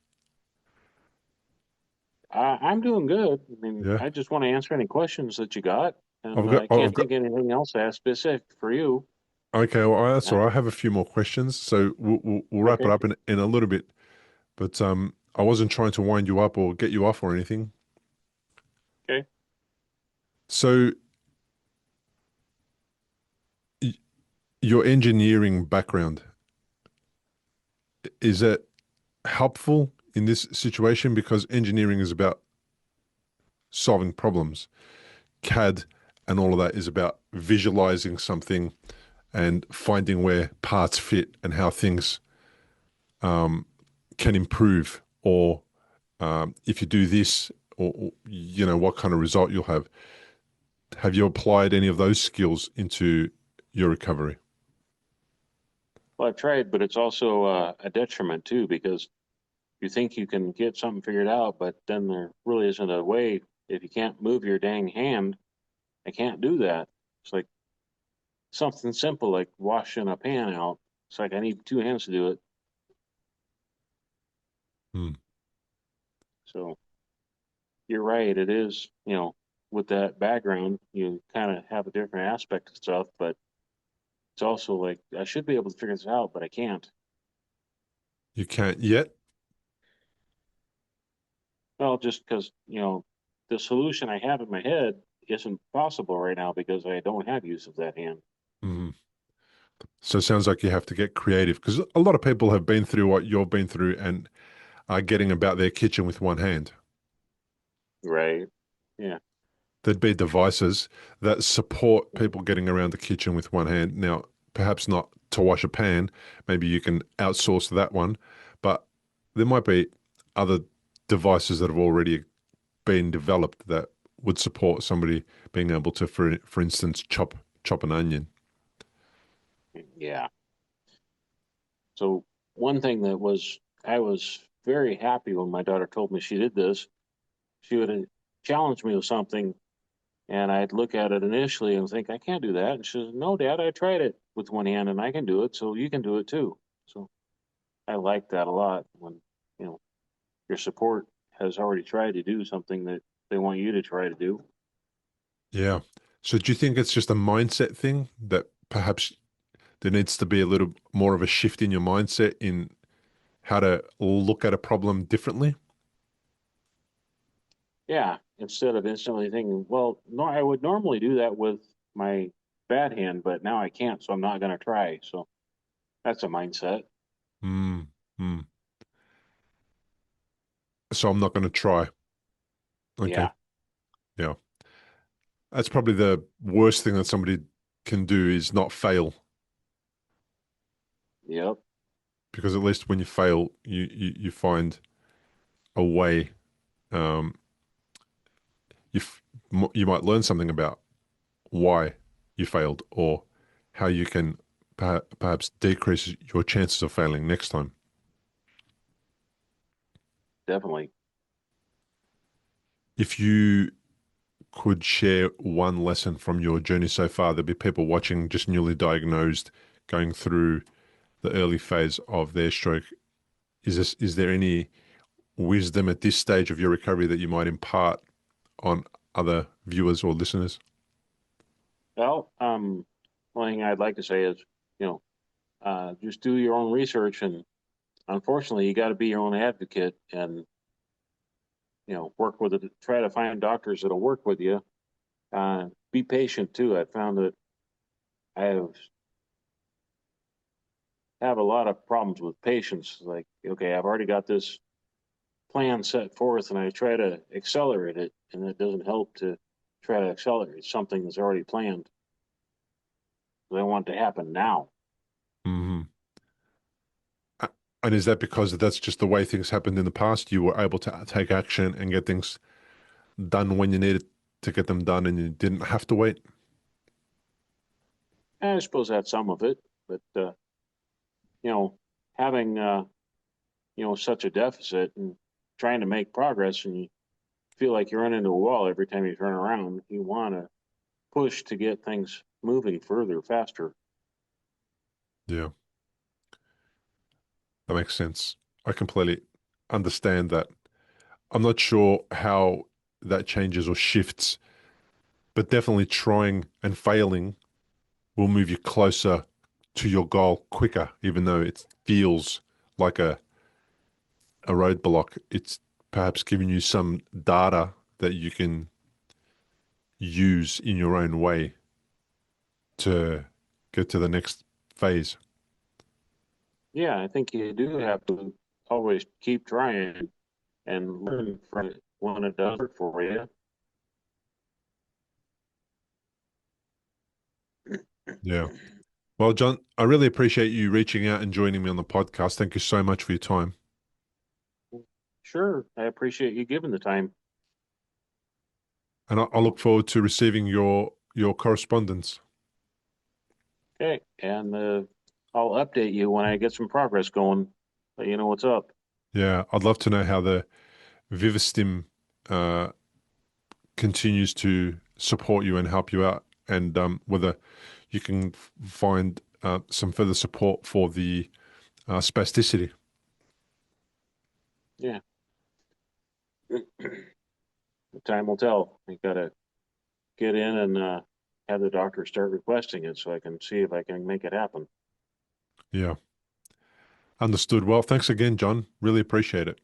I'm doing good. I mean, Yeah, I just want to answer any questions that you got, and I've got I I've can't got think of anything else that's specific for you. okay. Well, that's Uh, all right. I have a few more questions, so we'll wrap it okay. up in a little bit. But I wasn't trying to wind you up or get you off or anything. Okay. So y your engineering background, is it helpful in this situation? Because engineering is about solving problems. CAD and all of that is about visualizing something and finding where parts fit and how things um, can improve, or if you do this, or what kind of result you'll have. Have you applied any of those skills into your recovery? Well, I've tried, but it's also a detriment too, because you think you can get something figured out, but then there really isn't a way. If you can't move your dang hand, I can't do that. It's like something simple like washing a pan out. It's like I need two hands to do it. Hmm. So you're right. It is, with that background, you kind of have a different aspect of stuff, but it's also like I should be able to figure this out, but I can't. You can't yet. Well, just because, the solution I have in my head isn't possible right now because I don't have use of that hand. Mhm. So it sounds like you have to get creative, because a lot of people have been through what you've been through and are getting about their kitchen with one hand. Right. Yeah. there'd be devices that support people getting around the kitchen with one hand. Now, perhaps not to wash a pan. Maybe you can outsource that one, but there might be other devices that have already been developed that would support somebody being able to, for instance, chop an onion. Yeah. So one thing that was I was very happy when my daughter told me she did this. She would challenge me with something, and I'd look at it initially and think, I can't do that. And she says, No, Dad, I tried it with one hand and I can do it, so you can do it too. So I like that a lot when, you know, your support has already tried to do something that they want you to try to do. Yeah. So do you think it's just a mindset thing that perhaps there needs to be a little more of a shift in your mindset in how to look at a problem differently? Yeah, instead of instantly thinking, well, no, I would normally do that with my bad hand, but now I can't, so I'm not going to try. So that's a mindset. Mm, mm. So I'm not going to try. Okay. Yeah. Yeah. That's probably the worst thing that somebody can do is not fail, Yep. because at least when you fail, you find a way. Um, you you might learn something about why you failed or how you can perhaps decrease your chances of failing next time. Definitely. If you could share one lesson from your journey so far, there'd be people watching just newly diagnosed, going through the early phase of their stroke. Is there any wisdom at this stage of your recovery that you might impart on other viewers or listeners? Well, one thing I'd like to say is, you know, just do your own research, and unfortunately, you got to be your own advocate, and work with it. Try to find doctors that'll work with you. Be patient too. I found that I have a lot of problems with patience. Like, okay, I've already got this plan set forth, and I try to accelerate it, and it doesn't help to try to accelerate something that's already planned. I want it to happen now. Hmm. And is that because that's just the way things happened in the past? You were able to take action and get things done when you needed to get them done and you didn't have to wait? I suppose that's some of it, but you know, having such a deficit and trying to make progress, and you feel like you run into a wall every time you turn around. You want to push to get things moving further, faster. Yeah, that makes sense. I completely understand that. I'm not sure how that changes or shifts, but definitely trying and failing will move you closer to your goal quicker, even though it feels like a roadblock. It's perhaps giving you some data that you can use in your own way to get to the next phase. Yeah, I think you do have to always keep trying and learn from it when it does work for you. Yeah. Well, John, I really appreciate you reaching out and joining me on the podcast. Thank you so much for your time. Sure, I appreciate you giving the time. And I look forward to receiving your correspondence. Okay, and I'll update you when I get some progress going. Let you know what's up. Yeah, I'd love to know how the Vivistim uh, continues to support you and help you out, and whether you can find some further support for the spasticity. Yeah, time will tell. I gotta get in and have the doctor start requesting it so I can see if I can make it happen. Yeah, understood. Well, thanks again, John. Really appreciate it.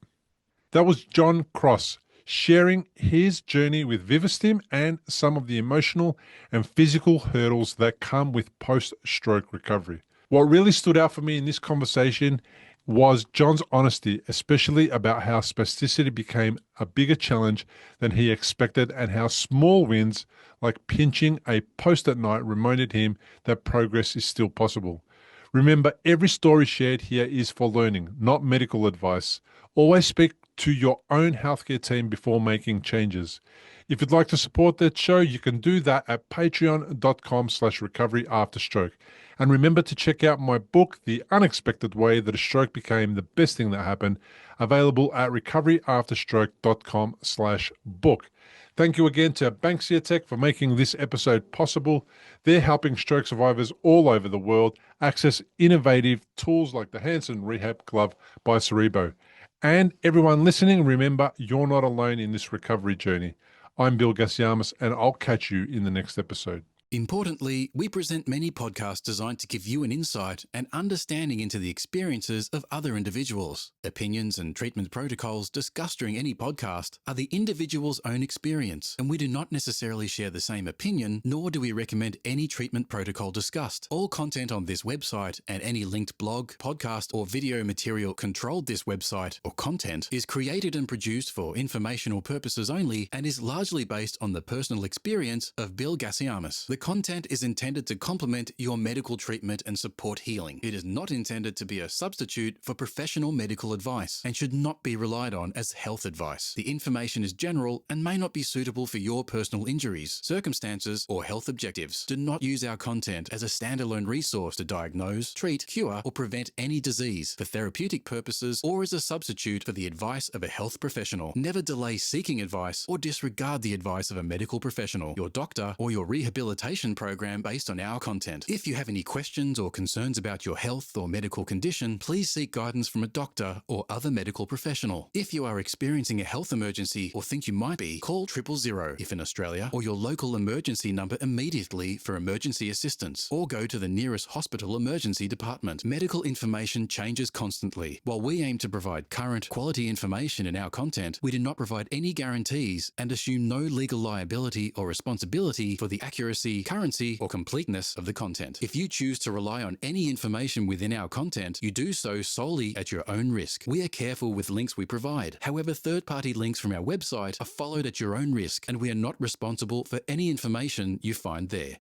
That was John Cross sharing his journey with Vivistim and some of the emotional and physical hurdles that come with post stroke recovery. What really stood out for me in this conversation was John's honesty, especially about how spasticity became a bigger challenge than he expected and how small wins like pinching a post at night reminded him that progress is still possible. Remember, every story shared here is for learning, not medical advice. Always speak to your own healthcare team before making changes. If you'd like to support that show, you can do that at patreon.com/recoveryafterstroke. And remember to check out my book, The Unexpected Way That a Stroke Became the Best Thing That Happened, available at recoveryafterstroke.com/book. Thank you again to Banksia Tech for making this episode possible. They're helping stroke survivors all over the world access innovative tools like the Hansen Rehab Glove by Cerebo. And everyone listening, remember, you're not alone in this recovery journey. I'm Bill Gassiamas, and I'll catch you in the next episode. Importantly, we present many podcasts designed to give you an insight and understanding into the experiences of other individuals. Opinions and treatment protocols discussed during any podcast are the individual's own experience, and we do not necessarily share the same opinion, nor do we recommend any treatment protocol discussed. All content on this website and any linked blog, podcast, or video material controlled this website or content is created and produced for informational purposes only and is largely based on the personal experience of Bill Gassiamas. The content is intended to complement your medical treatment and support healing. It is not intended to be a substitute for professional medical advice and should not be relied on as health advice. The information is general and may not be suitable for your personal injuries, circumstances, or health objectives. Do not use our content as a standalone resource to diagnose, treat, cure, or prevent any disease for therapeutic purposes or as a substitute for the advice of a health professional. Never delay seeking advice or disregard the advice of a medical professional, your doctor, or your rehabilitation program based on our content. If you have any questions or concerns about your health or medical condition, please seek guidance from a doctor or other medical professional. If you are experiencing a health emergency or think you might be, call 000 if in Australia, or your local emergency number immediately for emergency assistance, or go to the nearest hospital emergency department. Medical information changes constantly. While we aim to provide current, quality information in our content, we do not provide any guarantees and assume no legal liability or responsibility for the accuracy, currency, or completeness of the content. If you choose to rely on any information within our content, you do so solely at your own risk. We are careful with links we provide. However, third-party links from our website are followed at your own risk, and we are not responsible for any information you find there.